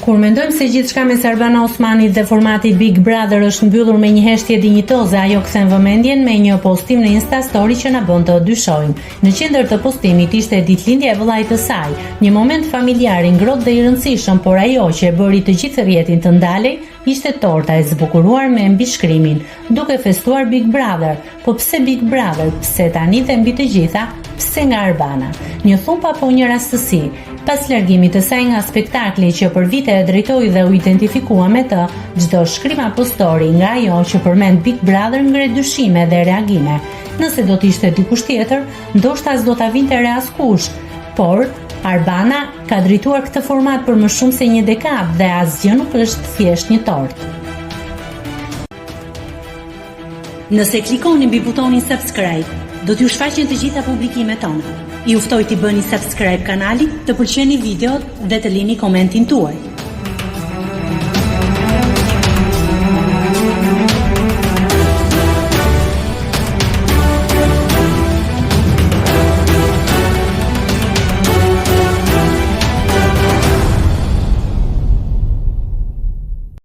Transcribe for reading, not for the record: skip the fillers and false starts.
Kur mendojmë se gjithçka mes Arbana Osmanit dhe formatit Big Brother është mbyllur me një heshtje dinjitoze, ajo kthen vëmendjen me një postim në Insta Story që na bën të dyshojmë. Në qendër të postimit ishte ditëlindja e vëllait të saj, një moment familjar i ngrohtë dhe i rëndësishëm, por ajo që e bëri të gjithë rrjetin të ndalej ishte torta e zbukuruar me mbishkrimin, duke festuar Big Brother. Po pse Big Brother? Pse tani dhe mbi të gjitha, pse nga Arbana? Një thumb apo një rastësi? Pas largimit të saj nga spektakli që për vite e drejtoi dhe u identifikua me të, çdo shkrim apo story nga ajo që përmend Big Brother ngre dyshime dhe reagime. Nëse do të ishte dikush tjetër, ndoshta s'do ta vinte re askush. Por Arbana ka drejtuar këtë format për më shumë se një dekadë dhe asgjë nuk është thjesht një tortë. Nëse klikoni mbi butonin subscribe, do t'ju shfaqen të gjitha publikimet tona. Ju ftoj t'i bëni subscribe kanalit, të pëlqeni videot dhe të lini komentin tuaj.